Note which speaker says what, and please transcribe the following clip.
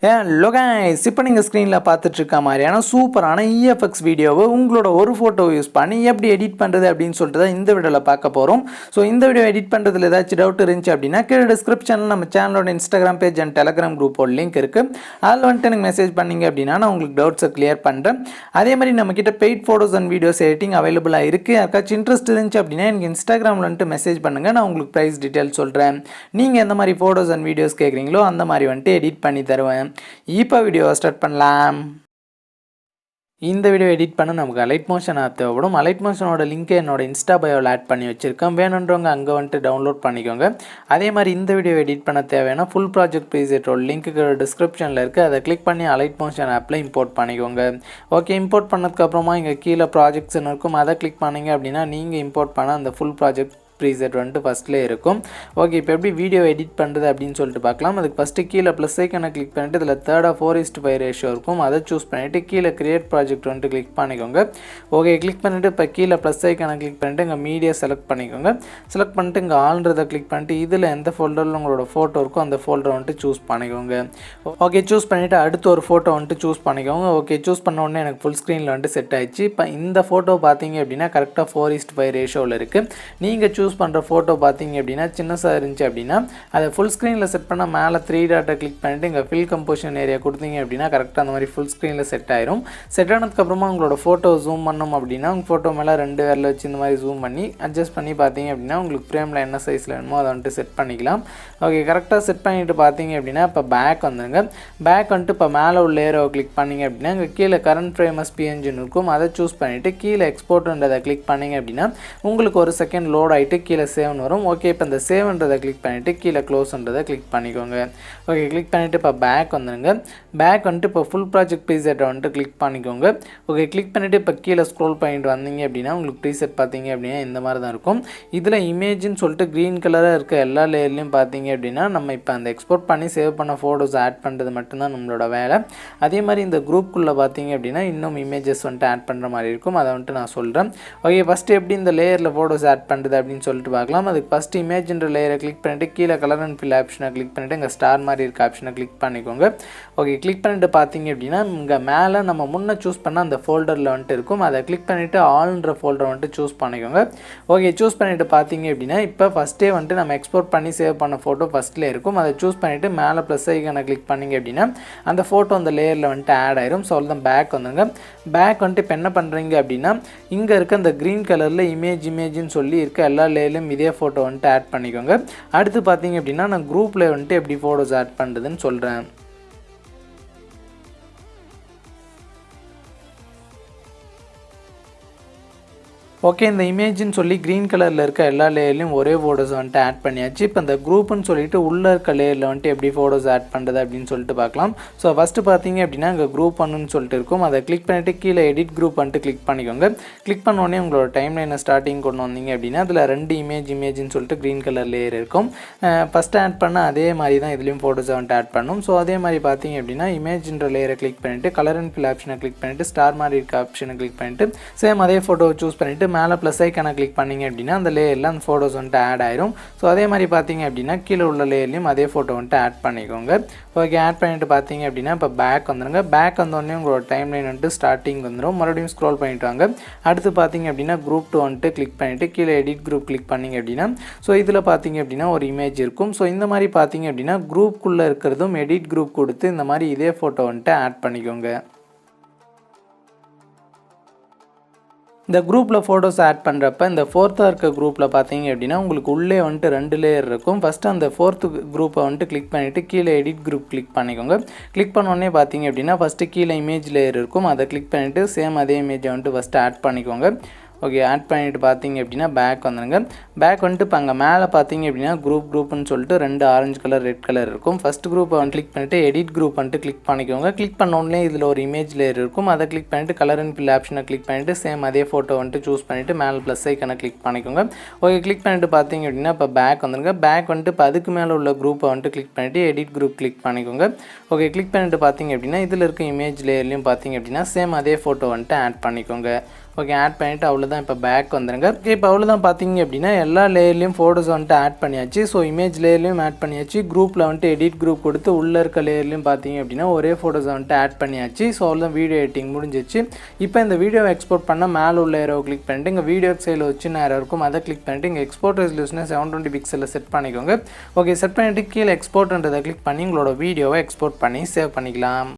Speaker 1: Hello guys இப்போ நீங்கள் ஸ்க்ரீனில் பார்த்துட்டு இருக்க மாதிரியான சூப்பரான EFX வீடியோவை உங்களோட ஒரு ஃபோட்டோ யூஸ் பண்ணி எப்படி எடிட் பண்ணுறது அப்படின்னு சொல்லிட்டு தான் இந்த வீடியோவில் பார்க்க போகிறோம். ஸோ இந்த வீடியோ எடிட் பண்ணுறதுல ஏதாச்சும் டவுட் இருந்துச்சு அப்படின்னா கீழே டிஸ்கிரிப்ஷனில் நம்ம சேனலோட இன்ஸ்டாகிராம் பேஜ் அண்ட் டெலகிராம் குரூப்போட லிங்க் இருக்குது. அதில் வந்துட்டு எனக்கு மெசேஜ் பண்ணிங்க அப்படின்னா நான் உங்களுக்கு டவுட்ஸை கிளியர் பண்ணுறேன். அதே மாதிரி நம்மக்கிட்ட paid photos and videos editing அவைலபிளாக இருக்குது. யாருக்காச்சும் இன்ட்ரெஸ்ட் இருந்துச்சு அப்படின்னா எனக்கு இன்ஸ்டாகிராமில் வந்துட்டு மெசேஜ் பண்ணுங்கள், நான் உங்களுக்கு ப்ரைஸ் டீட்டெயில் சொல்கிறேன். நீங்கள் எந்த மாதிரி ஃபோட்டோஸ் அண்ட் வீடியோஸ் கேட்குறீங்களோ அந்த மாதிரி வந்துட்டு எடிட் பண்ணி தருவேன். இப்போ வீடியோ ஸ்டார்ட் பண்ணலாம். இந்த வீடியோ எடிட் பண்ண நமக்கு அலைட் மோஷன் ஆப் தேவைப்படும். அலைட் மோஷனோட லிங்க் என்னோட இன்ஸ்டா பயோவில் ஆட் பண்ணி வச்சுருக்கேன். வேணுன்றவங்க அங்கே வந்துட்டு டவுன்லோட் பண்ணிக்கோங்க. அதே மாதிரி இந்த வீடியோ எடிட் பண்ண தேவையான ஃபுல் ப்ராஜெக்ட் ப்ரீசெட்டோட லிங்க்கு டிஸ்கிரிப்ஷனில் இருக்குது. அதை கிளிக் பண்ணி அலைட் மோஷன் ஆப்பில் இம்போர்ட் பண்ணிக்கோங்க. ஓகே, இம்போர்ட் பண்ணதுக்கப்புறமா இங்கே கீழே ப்ராஜெக்ட்ஸ்னு இருக்கும். அதை கிளிக் பண்ணிங்க அப்படின்னா நீங்கள் இம்போர்ட் பண்ண அந்த ஃபுல் ப்ராஜெக்ட் ப்ரீசெட் வந்துட்டு ஃபஸ்ட்லேயே இருக்கும். ஓகே, இப்போ எப்படி வீடியோ எடிட் பண்ணுறது அப்படின்னு சொல்லிட்டு பார்க்கலாம். அதுக்கு ஃபஸ்ட்டு கீழே ப்ளஸ் ஐக்கனை கிளிக் பண்ணிவிட்டு இதில் 3:4:5 ரேஷியோ இருக்கும். அதை சூஸ் பண்ணிவிட்டு கீழே கிரியேட் ப்ராஜெக்ட் வந்துட்டு கிளிக் பண்ணிக்கோங்க. ஓகே, கிளிக் பண்ணிவிட்டு இப்போ கீழே ப்ளஸ் ஐக்கனை கிளிக் பண்ணிவிட்டு இங்கே மீடியா செலக்ட் பண்ணிக்கோங்க. செலக்ட் பண்ணிட்டு இங்கே ஆல்ன்றதை கிளிக் பண்ணிட்டு இதில் எந்த ஃபோல்டரில் உங்களோட ஃபோட்டோ இருக்கோ அந்த ஃபோல்டரை வந்துட்டு சூஸ் பண்ணிக்கோங்க. ஓகே, சூஸ் பண்ணிவிட்டு அடுத்து ஒரு ஃபோட்டோ வந்துட்டு சூஸ் பண்ணிக்கோங்க. ஓகே, சூஸ் பண்ண உடனே எனக்கு ஃபுல் ஸ்க்ரீனில் வந்துட்டு செட் ஆயிடுச்சு. இப்போ இந்த ஃபோட்டோ பார்த்தீங்க அப்படின்னா கரெக்டாக 4:5 ரேஷியோவில் இருக்குது. நீங்கள் சூஸ் பண்ணுற ஃபோட்டோ பார்த்தீங்க அப்படின்னா சின்னதாக இருந்துச்சு அப்படின்னா அதை ஃபுல் ஸ்க்ரீனில் செட் பண்ணால் மேலே 3 டாட்டை கிளிக் பண்ணிவிட்டு இங்கே ஃபில் கம்போசிஷன் ஏரியா கொடுத்தீங்க அப்படின்னா கரெக்டாக அந்த மாதிரி ஃபுல் ஸ்க்ரீனில் செட் ஆயிரும். செட் ஆனதுக்கப்புறமா உங்களோட ஃபோட்டோ ஜூம் பண்ணோம் அப்படின்னா உங்கள் ஃபோட்டோ மேலே 2 விரல் வச்சு இந்த மாதிரி ஜூம் பண்ணி அட்ஜஸ்ட் பண்ணி பார்த்தீங்க அப்படின்னா உங்களுக்கு ஃப்ரேமில் என்ன சைஸில் வேணுமோ அதை வந்துட்டு செட் பண்ணிக்கலாம். ஓகே, கரெக்டாக செட் பண்ணிவிட்டு பார்த்தீங்க அப்படின்னா இப்போ பேக் வந்துடுங்க. பேக் வந்துட்டு இப்போ மேலே உள்ள ஏரோவை கிளிக் பண்ணிங்க அப்படின்னா இங்கே கீழே கரண்ட் ஃப்ரேம் as PNGன்னு இருக்கும். அதை சூஸ் பண்ணிவிட்டு கீழே எக்ஸ்போர்ட்ன்றதை கிளிக் பண்ணிங்க அப்படின்னா உங்களுக்கு ஒரு செகண்ட் லோட் ஆகிட்டு கீழே சேவ்னு வரும். ஓகே, இப்போ இந்த சேவ்ன்றதை கிளிக் பண்ணிவிட்டு கீழே க்ளோஸ்ன்றதை கிளிக் பண்ணிக்கோங்க. ஓகே, கிளிக் பண்ணிவிட்டு இப்போ பேக் வந்துடுங்க. பேக் வந்துட்டு இப்போ ஃபுல் ப்ராஜெக்ட் ப்ரீசெட்டை வந்துட்டு கிளிக் பண்ணிக்கோங்க. ஓகே, கிளிக் பண்ணிவிட்டு இப்போ கீழே ஸ்க்ரோல் பண்ணிட்டு வந்தீங்க அப்படின்னா உங்களுக்கு ப்ரீசெட் பார்த்தீங்க அப்படின்னா இந்த மாதிரி தான் இருக்கும். இதில் இமேஜ்னு சொல்லிட்டு க்ரீன் கலராக இருக்க எல்லா லேயர்லையும் பார்த்தீங்க அப்படின்னா நம்ம இப்போ அந்த எக்ஸ்போர்ட் பண்ணி சேவ் பண்ண ஃபோட்டோஸ் ஆட் பண்ணுறது மட்டும்தான் நம்மளோட வேலை. அதே மாதிரி இந்த குரூப்புக்குள்ளே பார்த்தீங்க அப்படின்னா இன்னும் இமேஜஸ் வந்துட்டு ஆட் பண்ணுற மாதிரி இருக்கும். அதை வந்துட்டு நான் சொல்கிறேன். ஓகே, ஃபஸ்ட்டு எப்படி இந்த லேயரில் ஃபோட்டோஸ் ஆட் பண்ணுறது அப்படின்னு சொல்லிட்டு பார்க்கலாம். அதுக்கு ஃபஸ்ட்டு இமேஜ்ன்ற லேயரை கிளிக் பண்ணிவிட்டு கீழே கலர் அண்ட் ஃபில் ஆப்ஷனை கிளிக் பண்ணிவிட்டு இங்கே ஸ்டார் மாதிரி இருக்க ஆப்ஷனை கிளிக் பண்ணிக்கோங்க. ஓகே, கிளிக் பண்ணிவிட்டு பார்த்தீங்க அப்படின்னா இங்கே மேலே நம்ம முன்னே சூஸ் பண்ண அந்த ஃபோல்டரில் வந்துட்டு இருக்கும். அதை கிளிக் பண்ணிவிட்டு ஆல்ன்ற ஃபோல்டரை வந்துட்டு சூஸ் பண்ணிக்கோங்க. ஓகே, சூஸ் பண்ணிவிட்டு பார்த்தீங்க அப்படின்னா இப்போ ஃபஸ்ட்டே வந்துட்டு நம்ம எக்ஸ்போர்ட் பண்ணி சேவ் பண்ண ஃபோட்டோ ஃபஸ்ட்லேயே இருக்கும். அதை சூஸ் பண்ணிவிட்டு மேலே ப்ளஸ் ஐக்கனை கிளிக் பண்ணிங்க அப்படின்னா அந்த ஃபோட்டோ அந்த லேயரில் வந்துட்டு ஆட் ஆயிரும். ஸோ தான் பேக் வந்துங்க. பேக் வந்துட்டு இப்போ என்ன பண்ணுறீங்க அப்படின்னா இங்கே இருக்க அந்த க்ரீன் கலரில் இமேஜ்னு சொல்லி இருக்க எல்லா லேயர்லையும் இதே ஃபோட்டோ வந்துட்டு ஆட் பண்ணிக்கோங்க. அடுத்து பார்த்தீங்க அப்படின்னா நான் குரூப்பில் வந்துட்டு எப்படி ஃபோட்டோஸ் ஆட் பண்ணுறதுன்னு சொல்கிறேன். ஓகே, இந்த இமேஜ்னு சொல்லி க்ரீன் கலரில் இருக்க எல்லா லேயர்லையும் ஒரே ஃபோட்டோஸ் வந்துட்டு ஆட் பண்ணியாச்சு. இப்போ இந்த குரூப்னு சொல்லிட்டு உள்ளே இருக்க லேயரில் வந்துட்டு எப்படி ஃபோட்டோஸ் ஆட் பண்ணுறது அப்படின்னு சொல்லிட்டு பார்க்கலாம். ஸோ ஃபஸ்ட்டு பார்த்தீங்க அப்படின்னா இங்கே குரூப் 1ன்னு சொல்லிட்டு இருக்கும். அதை கிளிக் பண்ணிவிட்டு கீழே எடிட் குரூப் வந்துட்டு கிளிக் பண்ணிக்கோங்க. கிளிக் பண்ணோடனே உங்களோட டைம் லைனை ஸ்டார்டிங் கொண்டு வந்தீங்க அப்படின்னா அதில் 2 இமேஜ்னு சொல்லிட்டு க்ரீன் கலர் லேயர் இருக்கும். ஃபஸ்ட்டு ஆட் பண்ண அதே மாதிரி தான் இதுலேயும் ஃபோட்டோஸை வந்துட்டு ஆட் பண்ணணும். ஸோ அதே மாதிரி பார்த்தீங்க அப்படின்னா இமேஜ்ன்ற லேயரை கிளிக் பண்ணிவிட்டு கலர் அண்ட் ஃபில் ஆப்ஷனை கிளிக் பண்ணிவிட்டு ஸ்டார் மாதிரி இருக்க ஆப்ஷனை கிளிக் பண்ணிவிட்டு சேம் அதே ஃபோட்டோவை சூஸ் பண்ணிவிட்டு மேலே ப்ளஸ் ஐக்கனை கிளிக் பண்ணிங்க அப்படின்னா அந்த லேயரில் அந்த ஃபோட்டோஸ் வந்துட்டு ஆட் ஆயிரும். ஸோ அதே மாதிரி பார்த்தீங்க அப்படின்னா கீழே உள்ள லேயர்லையும் அதே ஃபோட்டோ வந்துட்டு ஆட் பண்ணிக்கோங்க. ஓகே, ஆட் பண்ணிவிட்டு பார்த்தீங்க அப்படின்னா இப்போ பேக் வந்துடுங்க. பேக் வந்தோடனே உங்களோட டைம் லைன் வந்துட்டு ஸ்டார்டிங் வந்துடும். மறுபடியும் ஸ்க்ரோல் பண்ணிட்டு வாங்க. அடுத்து பார்த்தீங்க அப்படின்னா குரூப் 2 வந்துட்டு கிளிக் பண்ணிவிட்டு கீழே எடிட் குரூப் கிளிக் பண்ணிங்க அப்படின்னா ஸோ இதில் பார்த்தீங்க அப்படின்னா ஒரு இமேஜ் இருக்கும். ஸோ இந்த மாதிரி பார்த்தீங்க அப்படின்னா குரூப்புக்குள்ளே இருக்கிறதும் எடிட் குரூப் கொடுத்து இந்த மாதிரி இதே ஃபோட்டோ வந்துட்டு ஆட் பண்ணிக்கோங்க. இந்த குரூப்பில் ஃபோட்டோஸ் ஆட் பண்ணுறப்ப இந்த 4th இருக்க குரூப்பில் பார்த்தீங்க அப்படின்னா உங்களுக்கு உள்ளே வந்துட்டு 2 லேயர் இருக்கும். ஃபஸ்ட்டு அந்த 4th குரூப்பை வந்துட்டு கிளிக் பண்ணிவிட்டு கீழே எடிட் குரூப் கிளிக் பண்ணிக்கோங்க. கிளிக் பண்ணோடனே பார்த்தீங்க அப்படின்னா ஃபஸ்ட்டு கீழே இமேஜ் லேயர் இருக்கும். அதை கிளிக் பண்ணிவிட்டு சேம் அதே இமேஜை வந்துட்டு ஃபஸ்ட்டு ஆட் பண்ணிக்கோங்க. ஓகே, ஆட் பண்ணிவிட்டு பார்த்தீங்க அப்படின்னா பேக் வந்துடுங்க. பேக் வந்துட்டு இப்போ அங்கே மேலே பார்த்தீங்க அப்படின்னா குரூப்னு சொல்லிட்டு 2 ஆரஞ்சு கலர் ரெட் கலர் இருக்கும். ஃபஸ்ட்டு குரூப்பை வந்து கிளிக் பண்ணிவிட்டு எடிட் குரூப் வந்துட்டு கிளிக் பண்ணிக்கோங்க. கிளிக் பண்ணோடனே இதில் ஒரு இமேஜ் லேயர் இருக்கும். அதை கிளிக் பண்ணிவிட்டு கலர் அண்ட் ஃபில் ஆப்ஷனை கிளிக் பண்ணிவிட்டு சேம் அதே ஃபோட்டோ வந்துட்டு சூஸ் பண்ணிவிட்டு மேலே ப்ளஸ் ஐக்கனை கிளிக் பண்ணிக்கோங்க. ஓகே, கிளிக் பண்ணிவிட்டு பார்த்தீங்க அப்படின்னா இப்போ பேக் வந்துடுங்க. பேக் வந்துட்டு இப்போ அதுக்கு மேலே உள்ள குரூப்பை வந்துட்டு கிளிக் பண்ணிவிட்டு எடிட் குரூப் கிளிக் பண்ணிக்கோங்க. ஓகே, கிளிக் பண்ணிவிட்டு பார்த்தீங்க அப்படின்னா இதில் இருக்க இமேஜ் லேயர்லையும் பார்த்தீங்க அப்படின்னா சேம் அதே ஃபோட்டோ வந்துட்டு ஆட் பண்ணிக்கோங்க. ஓகே ஆட் பண்ணிவிட்டு அவ்வளோதான். இப்போ பேக் வந்துடுங்க. ஓகே இப்போ அவ்வளோதான். பார்த்தீங்க அப்படின்னா எல்லா லேயர்லேயும் ஃபோட்டோஸ் வந்துட்டு ஆட் பண்ணியாச்சு. ஸோ இமேஜ் லேயர்லையும் ஆட் பண்ணியாச்சு. குரூப்பில் வந்துட்டு எடிட் குரூப் கொடுத்து உள்ளே இருக்க லேயர்லையும் பார்த்தீங்க அப்படின்னா ஒரே ஃபோட்டோஸை வந்துட்டு ஆட் பண்ணியாச்சு. ஸோ அவ்வளோதான், வீடியோ எடிட்டிங் முடிஞ்சிச்சு. இப்போ இந்த வீடியோவை எக்ஸ்போர்ட் பண்ணால் மேலே உள்ள ஏரோவை கிளிக் பண்ணிட்டு இங்கே வீடியோ சைடில் வச்சு ஏரோ இருக்கும், அதை கிளிக் பண்ணிட்டு இங்கே எக்ஸ்போர்ட் ரெசல்யூஷனை 720 பிக்சலில் செட் பண்ணிக்கோங்க. ஓகே செட் பண்ணிவிட்டு கீழே எக்ஸ்போர்ட்ன்றதை கிளிக் பண்ணி உங்களோட வீடியோவை எக்ஸ்போர்ட் பண்ணி சேவ் பண்ணிக்கலாம்.